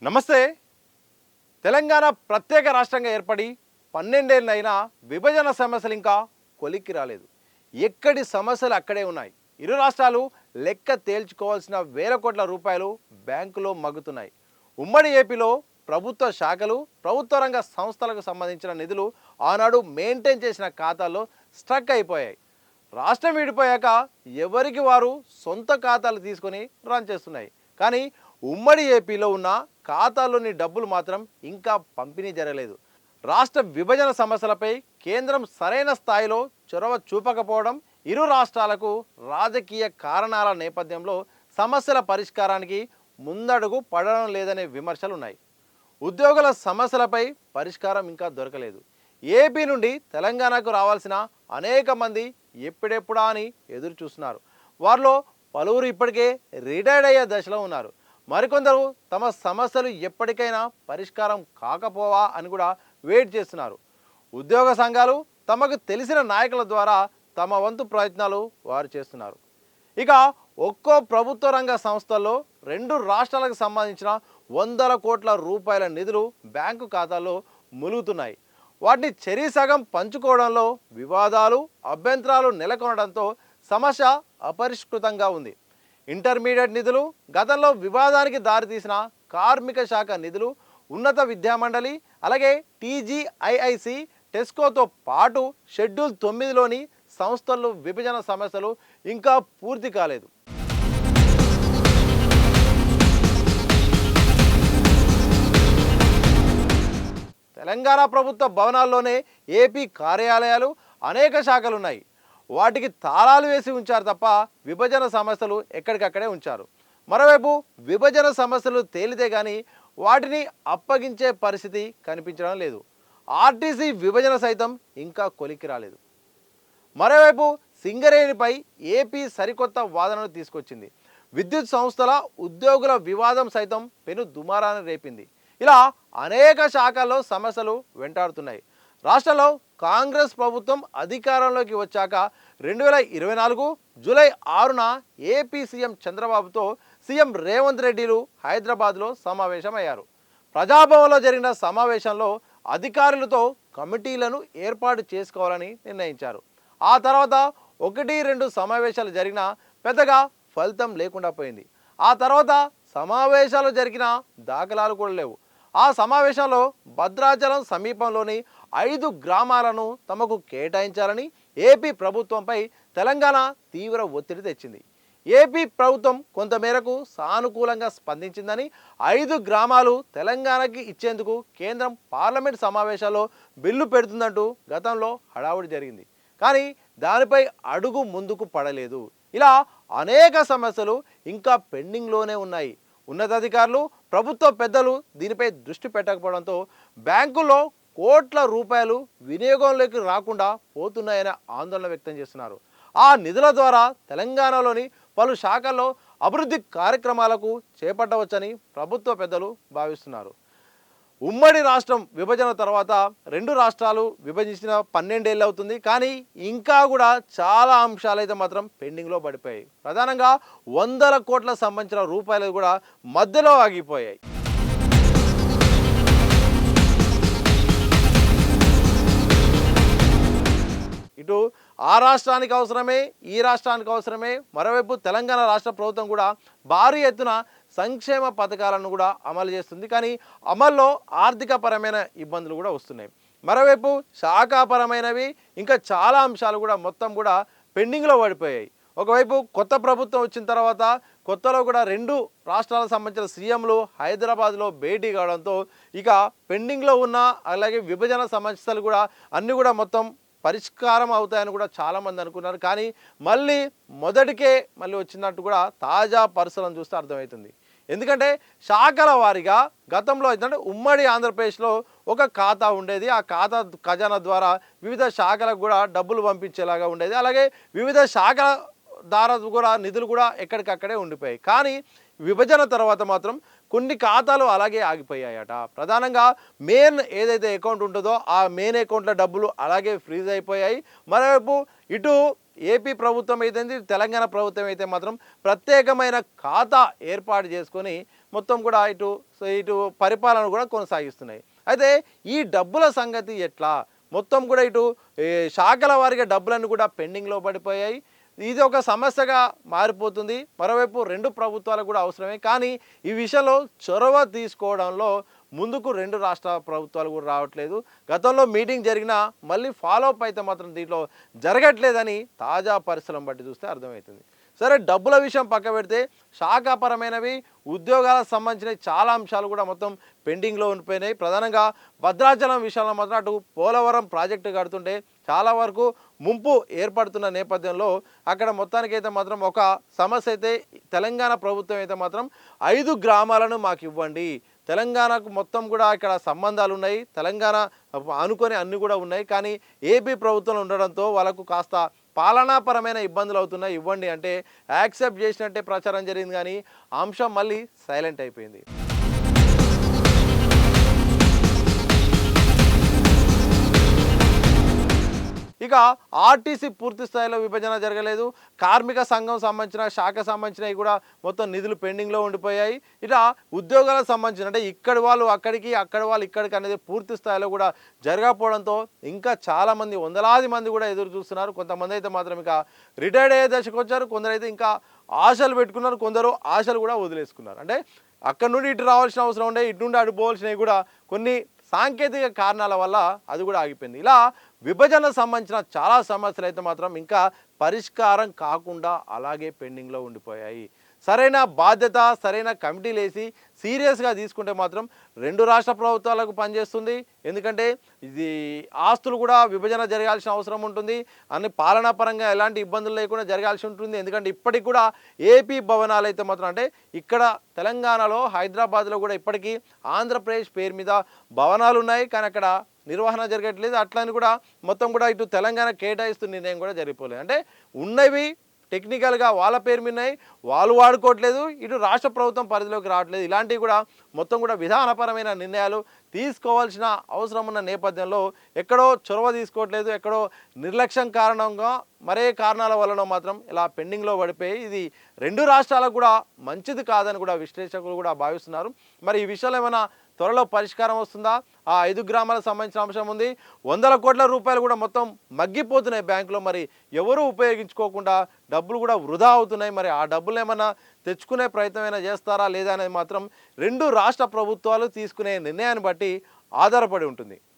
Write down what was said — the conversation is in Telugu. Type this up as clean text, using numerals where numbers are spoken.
నమస్తే. తెలంగాణ ప్రత్యేక రాష్ట్రంగా ఏర్పడి 12 ఏళ్ళైనా విభజన సమస్యలు ఇంకా కొలిక్కి రాలేదు. ఎక్కడి సమస్యలు అక్కడే ఉన్నాయి. ఇరు రాష్ట్రాలు లెక్క తేల్చుకోవాల్సిన వేల కోట్ల రూపాయలు బ్యాంకులో మగ్గుతున్నాయి. ఉమ్మడి ఏపీలో ప్రభుత్వ శాఖలు, ప్రభుత్వ రంగ సంస్థలకు సంబంధించిన నిధులు ఆనాడు మెయింటైన్ చేసిన ఖాతాల్లో స్ట్రక్ అయిపోయాయి. రాష్ట్రం విడిపోయాక ఎవరికి వారు సొంత ఖాతాలు తీసుకొని రన్ చేస్తున్నాయి. కానీ ఉమ్మడి ఏపీలో ఉన్న ఖాతాల్లోని డబ్బులు మాత్రం ఇంకా పంపిణీ జరగలేదు. రాష్ట్ర విభజన సమస్యలపై కేంద్రం సరైన స్థాయిలో చొరవ చూపకపోవడం, ఇరు రాష్ట్రాలకు రాజకీయ కారణాల నేపథ్యంలో సమస్యల పరిష్కారానికి ముందడుగు పడడం లేదనే విమర్శలు ఉన్నాయి. ఉద్యోగుల సమస్యలపై పరిష్కారం ఇంకా దొరకలేదు. ఏపీ నుండి తెలంగాణకు రావాల్సిన అనేక మంది ఎప్పుడెప్పుడా అని ఎదురు చూస్తున్నారు. వారిలో పలువురు ఇప్పటికే రిటైర్డ్ అయ్యే దశలో ఉన్నారు. మరికొందరు తమ సమస్యలు ఎప్పటికైనా పరిష్కారం కాకపోవా అని కూడా వెయిట్ చేస్తున్నారు. ఉద్యోగ సంఘాలు తమకు తెలిసిన నాయకుల ద్వారా తమ వంతు ప్రయత్నాలు వారు చేస్తున్నారు. ఇక ఒక్కో ప్రభుత్వ రంగ సంస్థల్లో రెండు రాష్ట్రాలకు సంబంధించిన వందల కోట్ల రూపాయల నిధులు బ్యాంకు ఖాతాల్లో ములుగుతున్నాయి. వాటిని చెరి సగం పంచుకోవడంలో వివాదాలు, అభ్యంతరాలు నెలకొనడంతో సమస్య అపరిష్కృతంగా ఉంది. ఇంటర్మీడియట్ నిధులు, గతంలో వివాదానికి దారితీసిన కార్మిక శాఖ నిధులు, ఉన్నత విద్యామండలి, అలాగే టీజీఐఐసి, టెస్కోతో పాటు షెడ్యూల్ 9లోని సంస్థల్లో విభజన సమస్యలు ఇంకా పూర్తి కాలేదు. తెలంగాణ ప్రభుత్వ భవనాల్లోనే ఏపీ కార్యాలయాలు, అనేక శాఖలున్నాయి. వాటికి తాళాలు వేసి ఉంచారు తప్ప విభజన సమస్యలు ఎక్కడికక్కడే ఉంచారు. మరోవైపు విభజన సమస్యలు తేలితే కానీ వాటిని అప్పగించే పరిస్థితి కనిపించడం లేదు. ఆర్టీసీ విభజన సైతం ఇంకా కొలిక్కి రాలేదు. మరోవైపు సింగరేణిపై ఏపీ సరికొత్త వాదనను తీసుకొచ్చింది. విద్యుత్ సంస్థల ఉద్యోగుల వివాదం సైతం పెను దుమారాన్ని రేపింది. ఇలా అనేక శాఖల్లో సమస్యలు వెంటాడుతున్నాయి. రాష్ట్రంలో కాంగ్రెస్ ప్రభుత్వం అధికారంలోకి వచ్చాక 2024 జూలై 6న ఏపీ సీఎం చంద్రబాబుతో సీఎం రేవంత్ రెడ్డిలు హైదరాబాద్లో సమావేశమయ్యారు. ప్రజాభవన్లో జరిగిన సమావేశంలో అధికారులతో కమిటీలను ఏర్పాటు చేసుకోవాలని నిర్ణయించారు. ఆ తర్వాత 1-2 సమావేశాలు జరిగినా పెద్దగా ఫలితం లేకుండా పోయింది. ఆ తర్వాత సమావేశాలు జరిగిన దాఖలాలు కూడా లేవు. ఆ సమావేశంలో భద్రాచలం సమీపంలోని 5 గ్రామాలను తమకు కేటాయించాలని ఏపీ ప్రభుత్వంపై తెలంగాణ తీవ్ర ఒత్తిడి తెచ్చింది. ఏపీ ప్రభుత్వం కొంతమేరకు సానుకూలంగా స్పందించిందని 5 గ్రామాలు తెలంగాణకి ఇచ్చేందుకు కేంద్రం పార్లమెంట్ సమావేశాల్లో బిల్లు పెడుతుందంటూ గతంలో హడావుడి జరిగింది. కానీ దానిపై అడుగు ముందుకు పడలేదు. ఇలా అనేక సమస్యలు ఇంకా పెండింగ్లోనే ఉన్నాయి. ఉన్నతాధికారులు, ప్రభుత్వ పెద్దలు దీనిపై దృష్టి పెట్టకపోవడంతో బ్యాంకుల్లో కోట్ల రూపాయలు వినియోగంలోకి రాకుండా పోతున్నాయనే ఆందోళన వ్యక్తం చేస్తున్నారు. ఆ నిధుల ద్వారా తెలంగాణలోని పలు శాఖల్లో అభివృద్ధి కార్యక్రమాలకు చేపట్టవచ్చని ప్రభుత్వ పెద్దలు భావిస్తున్నారు. ఉమ్మడి రాష్ట్రం విభజన తర్వాత 2 రాష్ట్రాలు విభజించిన 12 ఏళ్ళు అవుతుంది. కానీ ఇంకా కూడా చాలా అంశాలు అయితే మాత్రం పెండింగ్లో పడిపోయాయి. ప్రధానంగా వందల కోట్ల సంబంధించిన రూపాయలు కూడా మధ్యలో ఆగిపోయాయి. ఇటు ఆ రాష్ట్రానికి అవసరమే, ఈ రాష్ట్రానికి అవసరమే. మరోవైపు తెలంగాణ రాష్ట్ర ప్రభుత్వం కూడా భారీ ఎత్తున సంక్షేమ పథకాలను కూడా అమలు చేస్తుంది. కానీ అమల్లో ఆర్థికపరమైన ఇబ్బందులు కూడా వస్తున్నాయి. మరోవైపు శాఖాపరమైనవి ఇంకా చాలా అంశాలు కూడా మొత్తం కూడా పెండింగ్లో పడిపోయాయి. ఒకవైపు కొత్త ప్రభుత్వం వచ్చిన తర్వాత కొత్తలో కూడా 2 రాష్ట్రాలకు సంబంధించిన సీఎంలు హైదరాబాద్లో భేటీ కావడంతో ఇక పెండింగ్లో ఉన్న అలాగే విభజన సమస్యలు కూడా అన్నీ కూడా మొత్తం పరిష్కారం అవుతాయని కూడా చాలామంది అనుకున్నారు. కానీ మొదటికే వచ్చినట్టు కూడా తాజా పరిస్థితులను చూస్తే అర్థమవుతుంది. ఎందుకంటే శాఖల వారీగా గతంలో ఏంటంటే ఉమ్మడి ఆంధ్రప్రదేశ్లో ఒక ఖాతా ఉండేది. ఆ ఖాతా ఖజానా ద్వారా వివిధ శాఖలకు కూడా డబ్బులు పంపించేలాగా ఉండేది. అలాగే వివిధ శాఖల ద్వారా కూడా నిధులు కూడా ఎక్కడికక్కడే ఉండిపోయాయి. కానీ విభజన తర్వాత మాత్రం కొన్ని ఖాతాలు అలాగే ఆగిపోయాయట. ప్రధానంగా మెయిన్ ఏదైతే అకౌంట్ ఉంటుందో ఆ మెయిన్ అకౌంట్ల డబ్బులు అలాగే ఫ్రీజ్ అయిపోయాయి. మరోవైపు ఇటు ఏపీ ప్రభుత్వం అయితే తెలంగాణ ప్రభుత్వం అయితే మాత్రం ప్రత్యేకమైన ఖాతా ఏర్పాటు చేసుకొని మొత్తం కూడా ఇటు పరిపాలన కూడా కొనసాగిస్తున్నాయి. అయితే ఈ డబ్బుల సంగతి ఎట్లా? మొత్తం కూడా ఇటు శాఖల వారీగా డబ్బులన్నీ కూడా పెండింగ్లో పడిపోయాయి. ఇది ఒక సమస్యగా మారిపోతుంది. మరోవైపు రెండు ప్రభుత్వాలకు కూడా అవసరమే. కానీ ఈ విషయంలో చొరవ తీసుకోవడంలో ముందుకు రెండు రాష్ట్ర ప్రభుత్వాలు కూడా రావట్లేదు. గతంలో మీటింగ్ జరిగినా మళ్ళీ ఫాలోఅప్ అయితే మాత్రం దీంట్లో జరగట్లేదని తాజా పరిస్థితులను బట్టి చూస్తే అర్థమవుతుంది. సరే, డబ్బుల విషయం పక్క పెడితే శాఖాపరమైనవి, ఉద్యోగాలకు సంబంధించిన చాలా అంశాలు కూడా మొత్తం పెండింగ్లో ఉండిపోయినాయి. ప్రధానంగా భద్రాచలం విషయంలో మాత్రం అటు పోలవరం ప్రాజెక్టు కడుతుంటే చాలా వరకు ముంపు ఏర్పడుతున్న నేపథ్యంలో అక్కడ మొత్తానికైతే మాత్రం ఒక సమస్య అయితే తెలంగాణ ప్రభుత్వం అయితే మాత్రం 5 గ్రామాలను మాకు ఇవ్వండి, తెలంగాణకు మొత్తం కూడా ఇక్కడ సంబంధాలు ఉన్నాయి, తెలంగాణ అనుకొని అన్నీ కూడా ఉన్నాయి, కానీ ఏపీ ప్రభుత్వం ఉండడంతో వాళ్ళకు కాస్త పాలనాపరమైన ఇబ్బందులు అవుతున్నాయి, ఇవ్వండి అంటే యాక్సెప్ట్ చేసినట్టే ప్రచారం జరిగింది. కానీ అంశం మళ్ళీ సైలెంట్ అయిపోయింది. ఇక ఆర్టీసీ పూర్తి స్థాయిలో విభజన జరగలేదు. కార్మిక సంఘం సంబంధించిన శాఖ సంబంధించినవి కూడా మొత్తం నిధులు పెండింగ్లో ఉండిపోయాయి. ఇలా ఉద్యోగాలకు సంబంధించిన అంటే ఇక్కడి వాళ్ళు అక్కడికి, అక్కడి వాళ్ళు ఇక్కడికి అనేది పూర్తి స్థాయిలో కూడా జరగకపోవడంతో ఇంకా చాలామంది, వందలాది మంది కూడా ఎదురు చూస్తున్నారు. కొంతమంది అయితే మాత్రం ఇక రిటైర్డ్ అయ్యే దశకు వచ్చారు, కొందరైతే ఇంకా ఆశలు పెట్టుకున్నారు, కొందరు ఆశలు కూడా వదిలేసుకున్నారు. అంటే అక్కడ నుండి ఇటు రావాల్సిన అవసరం ఉండే, ఇటు నుండి అటు పోవాల్సినవి కూడా కొన్ని సాంకేతిక కారణాల వల్ల అది కూడా ఆగిపోయింది. ఇలా విభజనకు సంబంధించిన చాలా సమస్యలు అయితే మాత్రం ఇంకా పరిష్కారం కాకుండా అలాగే పెండింగ్లో ఉండిపోయాయి. సరైన బాధ్యత, సరైన కమిటీలు వేసి సీరియస్గా తీసుకుంటే మాత్రం రెండు రాష్ట్ర ప్రభుత్వాలకు పనిచేస్తుంది. ఎందుకంటే ఇది ఆస్తులు కూడా విభజన జరగాల్సిన అవసరం ఉంటుంది, అన్ని పాలనాపరంగా ఎలాంటి ఇబ్బందులు లేకుండా జరగాల్సి ఉంటుంది. ఎందుకంటే ఇప్పటికి కూడా ఏపీ భవనాలు అయితే మాత్రం అంటే ఇక్కడ తెలంగాణలో హైదరాబాద్లో కూడా ఇప్పటికీ ఆంధ్రప్రదేశ్ పేరు మీద భవనాలు ఉన్నాయి, కానీ అక్కడ నిర్వహణ జరగట్లేదు. అట్లని కూడా మొత్తం కూడా ఇటు తెలంగాణ కేటాయిస్తున్న నిర్ణయం కూడా జరిగిపోలేదు. అంటే ఉన్నవి టెక్నికల్గా వాళ్ళ పేరు మీదన్నాయి, వాళ్ళు వాడుకోవట్లేదు, ఇటు రాష్ట్ర ప్రభుత్వం పరిధిలోకి రావట్లేదు. ఇలాంటివి కూడా మొత్తం కూడా విధానపరమైన నిర్ణయాలు తీసుకోవాల్సిన అవసరం ఉన్న నేపథ్యంలో ఎక్కడో చొరవ తీసుకోవట్లేదు, ఎక్కడో నిర్లక్ష్యం కారణంగా మరే కారణాల వలన మాత్రం ఇలా పెండింగ్లో పడిపోయి ఇది రెండు రాష్ట్రాలకు కూడా మంచిది కాదని కూడా విశ్లేషకులు కూడా భావిస్తున్నారు. మరి ఈ విషయంలో ఏమైనా త్వరలో పరిష్కారం వస్తుందా? ఆ 5 గ్రామాలకు సంబంధించిన అంశం ఉంది. 100 కోట్ల రూపాయలు కూడా మొత్తం మగ్గిపోతున్నాయి బ్యాంకులో. మరి ఎవరు ఉపయోగించుకోకుండా డబ్బులు కూడా వృధా అవుతున్నాయి. మరి ఆ డబ్బులు ఏమన్నా తెచ్చుకునే ప్రయత్నం చేస్తారా లేదా అనేది మాత్రం రెండు రాష్ట్ర ప్రభుత్వాలు తీసుకునే నిర్ణయాన్ని బట్టి ఆధారపడి ఉంటుంది.